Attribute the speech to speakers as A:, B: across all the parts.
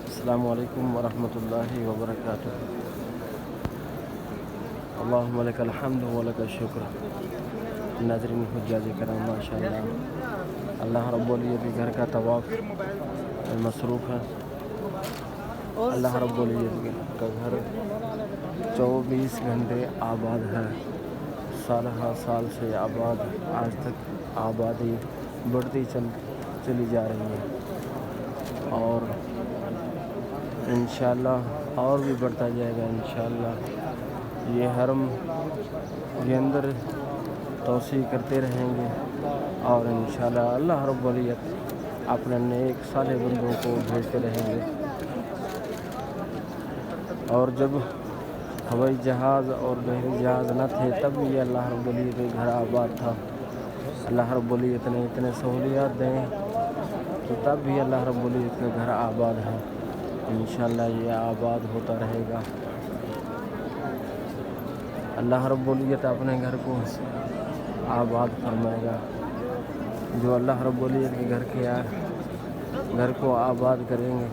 A: السلام علیکم ورحمۃ اللہ وبرکاتہ۔ اللہم لک الحمد و لک الشکر۔ ناظرین حجاج کرام، ماشاء اللہ رب العزت کے گھر کا طواف مصروف ہے۔ اللہ رب العزت کا گھر 24 گھنٹے آباد ہے، سال ہر سال سے آباد، آج تک آبادی بڑھتی چلی جا رہی ہے، اور انشاءاللہ اور بھی بڑھتا جائے گا انشاءاللہ۔ یہ حرم کے اندر توسیع کرتے رہیں گے، اور انشاءاللہ اللہ رب العزت اپنے نیک صالح بندوں کو بھیجتے رہیں گے۔ اور جب ہوائی جہاز اور بحری جہاز نہ تھے تب بھی اللہ رب العزت کے گھر آباد تھا۔ اللہ رب العزت نے اتنے سہولیات دیں کہ تب بھی اللہ رب العزت کا گھر آباد ہے۔ انشاءاللہ یہ آباد ہوتا رہے گا۔ اللہ رب العزت اپنے گھر کو آباد فرمائے گا۔ جو اللہ رب العزت کے گھر کو آباد کریں گے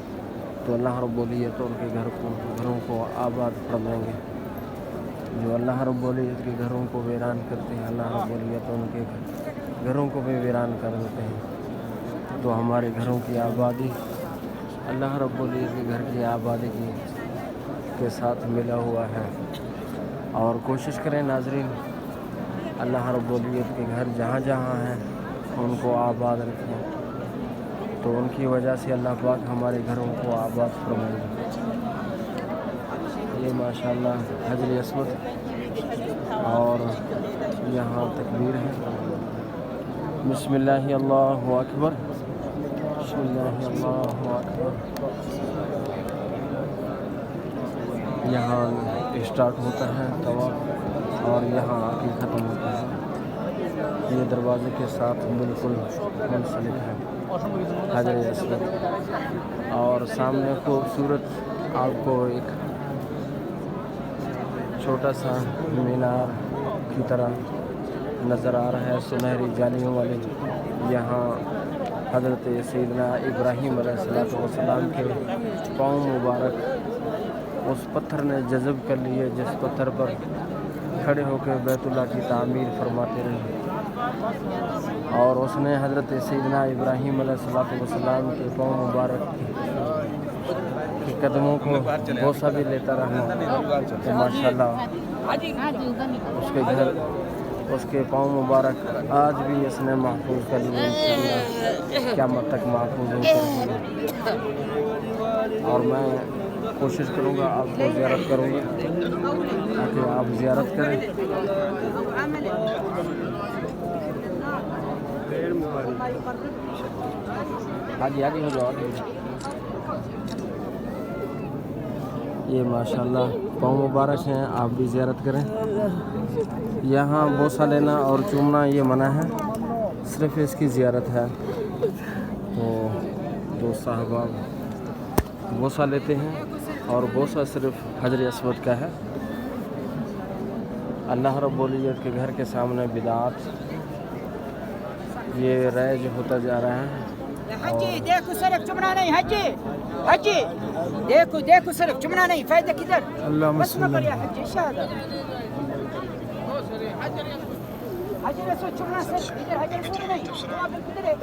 A: تو اللہ رب العزت ان کے گھروں کو آباد فرمائیں گے۔ جو اللہ رب العزت کے گھروں کو ویران کرتے ہیں، اللہ رب العزت ان کے گھروں کو بھی ویران کر دیتے ہیں۔ تو ہمارے گھروں کی آبادی اللہ رب العزت کے گھر کی آبادی کے ساتھ ملا ہوا ہے، اور کوشش کریں ناظرین اللہ رب العزت کے گھر جہاں جہاں ہیں ان کو آباد رکھیں، تو ان کی وجہ سے اللہ پاک ہمارے گھروں کو آباد فرمائے گا۔ یہ ماشاءاللہ حجر اسود، اور یہاں تکبیر ہے، بسم اللہ اللہ اکبر، بسم اللہ اللہ اکبر۔ یہاں اسٹارٹ ہوتا ہے طواف، اور یہاں آ کے ختم ہوتا ہے۔ یہ دروازے کے ساتھ بالکل منسلک ہے حجر اسود، اور سامنے خوبصورت آپ کو ایک چھوٹا سا مینار کی طرح نظر آ رہا ہے، سنہری جالیوں والے۔ یہاں حضرت سیدنا ابراہیم علیہ السلام کے پاؤں مبارک اس پتھر نے جذب کر لیے جس پتھر پر کھڑے ہو کے بیت اللہ کی تعمیر فرماتے رہے، اور اس نے حضرت سیدنا ابراہیم علیہ السلام کے پاؤں مبارک کے قدموں کو بوسہ بھی لیتا رہا۔ تو ماشاءاللہ اس کے پاؤں مبارک آج بھی اس نے محفوظ کر لیے، انشاءاللہ قیامت تک محفوظ ہوتے رہیں گے۔ اور میں کوشش کروں گا آپ کو زیارت کروں گا تاکہ آپ زیارت کریں۔ آگے ہو جاؤ، یہ ماشاءاللہ پاؤں مبارک ہیں، آپ بھی زیارت کریں۔ یہاں بوسہ لینا اور چومنا یہ منع ہے، صرف اس کی زیارت ہے۔ تو دوست صاحبہ بوسہ لیتے ہیں، اور بوسہ صرف حجر اسود کا ہے۔ اللہ رب العزت کے گھر کے سامنے بدعات یہ رائج ہوتا جا رہا ہے۔
B: حجی دیکھو صرف چمنا نہیں، حجی دیکھو صرف چمنا نہیں، فائدہ کدھر؟
A: اللہم
B: بس
A: صلی
B: مگر یا
A: اللہ
B: حجی شہادت حجی رسول چمنا صرف ادھر، حجر اسود نہیں، کدھر ہے؟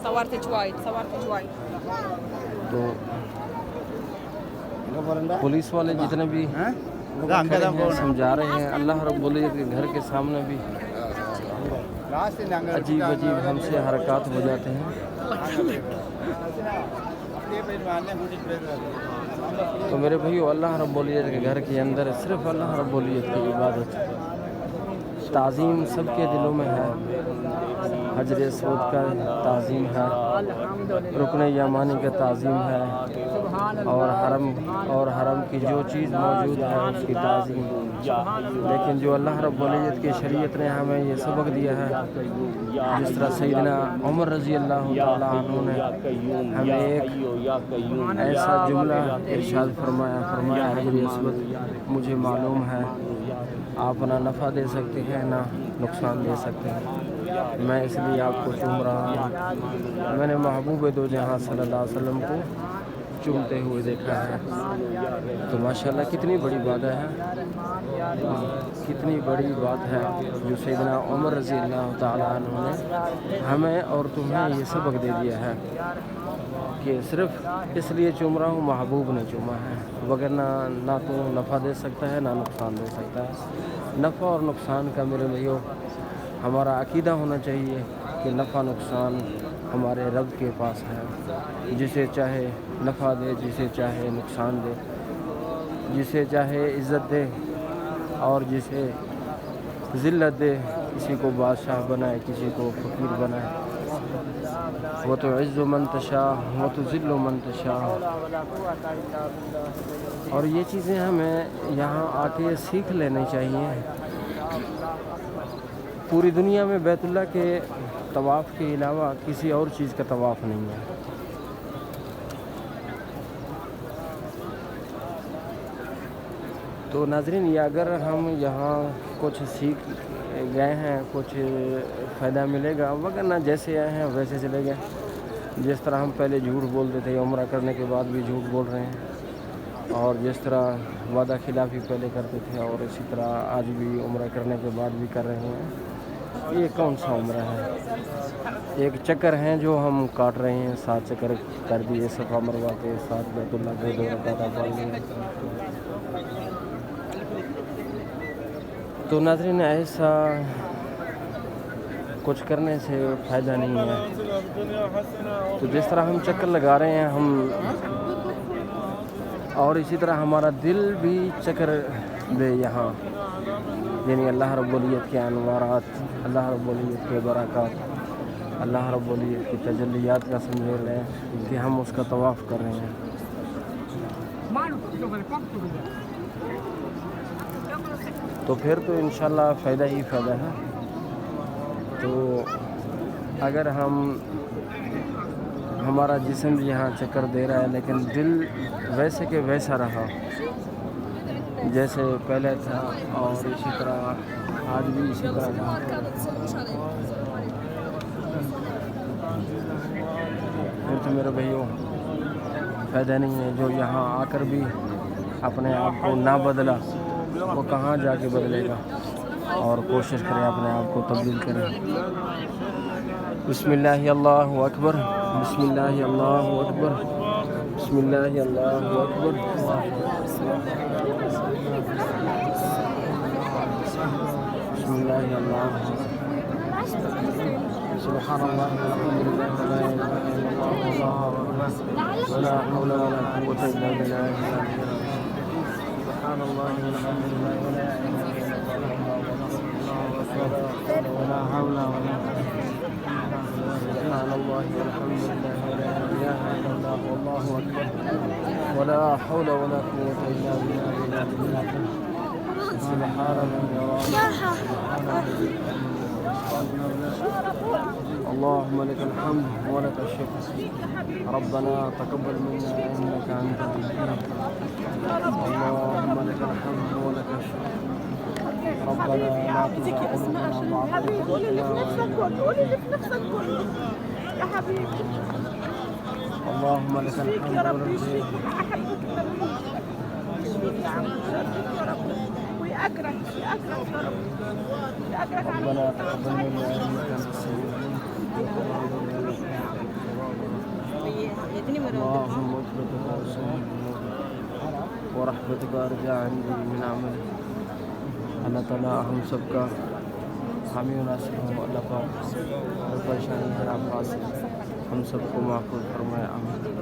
B: صورتك وايد
A: تو پولیس والے جتنے بھی کھڑے ہیں سمجھا رہے ہیں، اللہ رب العزت کے گھر کے سامنے بھی عجیب ہم سے حرکات ہو جاتے ہیں۔ تو میرے بھائیو، اللہ رب العزت کے گھر کے اندر صرف اللہ رب العزت کی عبادت، تعظیم سب کے دلوں میں ہے۔ حجر اسود کا تعظیم ہے، رکن یمانی کا تعظیم ہے، اور حرم کی جو چیز موجود ہے اس کی تعظیم۔ لیکن جو اللہ رب العزت کی شریعت نے ہمیں یہ سبق دیا ہے، جس طرح سیدنا عمر رضی اللہ تعالیٰ عنہ نے ہمیں ایک ایسا جملہ ارشاد فرمایا حجر اسود مجھے معلوم ہے، آپ نہ نفع دے سکتے ہیں نہ نقصان دے سکتے ہیں، میں اس لیے آپ کو چوم رہا ہوں. میں نے محبوب دو جہاں صلی اللہ علیہ وسلم کو چومتے ہوئے دیکھا ہے. تو ماشاءاللہ کتنی بڑی بات ہے, کتنی بڑی بات ہے جو سیدنا عمر رضی اللہ تعالیٰ عنہ نے ہمیں اور تمہیں یہ سبق دے دیا ہے کہ صرف اس لیے چوم رہا ہوں محبوب نے چوما ہے, وگرنہ نہ تو نفع دے سکتا ہے نہ نقصان دے سکتا ہے. نفع اور نقصان کا میرے بھائیو ہمارا عقیدہ ہونا چاہیے کہ نفع نقصان ہمارے رب کے پاس ہے. جسے چاہے نفع دے, جسے چاہے نقصان دے, جسے چاہے عزت دے اور جسے ذلت دے, کسی کو بادشاہ بنائے کسی کو فقیر بنائے. وَتُعِزُّ مَن تَشَاءُ وَتُذِلُّ مَن تَشَاءُ. اور یہ چیزیں ہمیں یہاں آ کے سیکھ لینی چاہیے. پوری دنیا میں بیت اللہ کے طواف کے علاوہ کسی اور چیز کا طواف نہیں ہے. تو ناظرین, یہ اگر ہم یہاں کچھ سیکھ گئے ہیں کچھ فائدہ ملے گا, وگرنہ جیسے آئے ہیں ویسے چلے گئے. جس طرح ہم پہلے جھوٹ بولتے تھے عمرہ کرنے کے بعد بھی جھوٹ بول رہے ہیں, اور جس طرح وعدہ خلافی پہلے کرتے تھے اور اسی طرح آج بھی عمرہ کرنے کے بعد بھی کر رہے ہیں. یہ کون سا عمرہ ہے؟ ایک چکر ہیں جو ہم کاٹ رہے ہیں. 7 چکر کر دیے صفا مروہ کے, 7 بیت اللہ کے 2 رکعت پڑھ لیے. تو ناظرین, ایسا کچھ کرنے سے فائدہ نہیں ہے. تو جس طرح ہم چکر لگا رہے ہیں ہم, اور اسی طرح ہمارا دل بھی چکر دے یہاں, یعنی اللہ رب العزت کے انوارات, اللہ رب العزت کے برکات, اللہ رب العزت کی تجلیات کا سمجھ رہے ہیں کہ ہم اس کا طواف کر رہے ہیں. تو پھر تو انشاءاللہ فائدہ ہی فائدہ ہے. تو اگر ہمارا جسم یہاں چکر دے رہا ہے لیکن دل ویسے کہ ویسا رہا جیسے پہلے تھا, اور اسی طرح آج بھی اسی طرح تھا, پھر تو میرے بھائیوں فائدہ نہیں ہے. جو یہاں آ کر بھی اپنے آپ کو نہ بدلا وہ کہاں جا کے بدلے گا. اور کوشش کریں اپنے آپ کو تبدیل کریں. بسم اللہ اللہ اکبر, بسم اللہ اللہ اکبر, بسم اللہ اللہ اکبر. بسم اللہ اللہ سبحان اللہ ولا حول ولا قوة الا بالله. سبحان الله والحمد لله ولا ولا حول ولا سبحان الله والحمد لله ولا اله الا الله والله اكبر ولا حول ولا قوة الا بالله. سبحان من يرى. اللهم لك الحمد ولك الشكر. ربنا تقبل منا انك انت الوهاب. اللهم لك الحمد ولك الشكر. ربنا لا تزغ قلوبنا بعد إذ هديتنا. اللهم لك الحمد
C: أكرم
A: ربنا تقبل منا انك انت السميع العليم. اللهم اغفرك وارحمنا ورحمتك ارجع عندي من عملي. اللہ تعالیٰ ہم سب کا حامی و ناصر ہو. اللہ پاک ہر پریشانی ہر آفات سے ہم سب کو محفوظ فرمائے. آمین.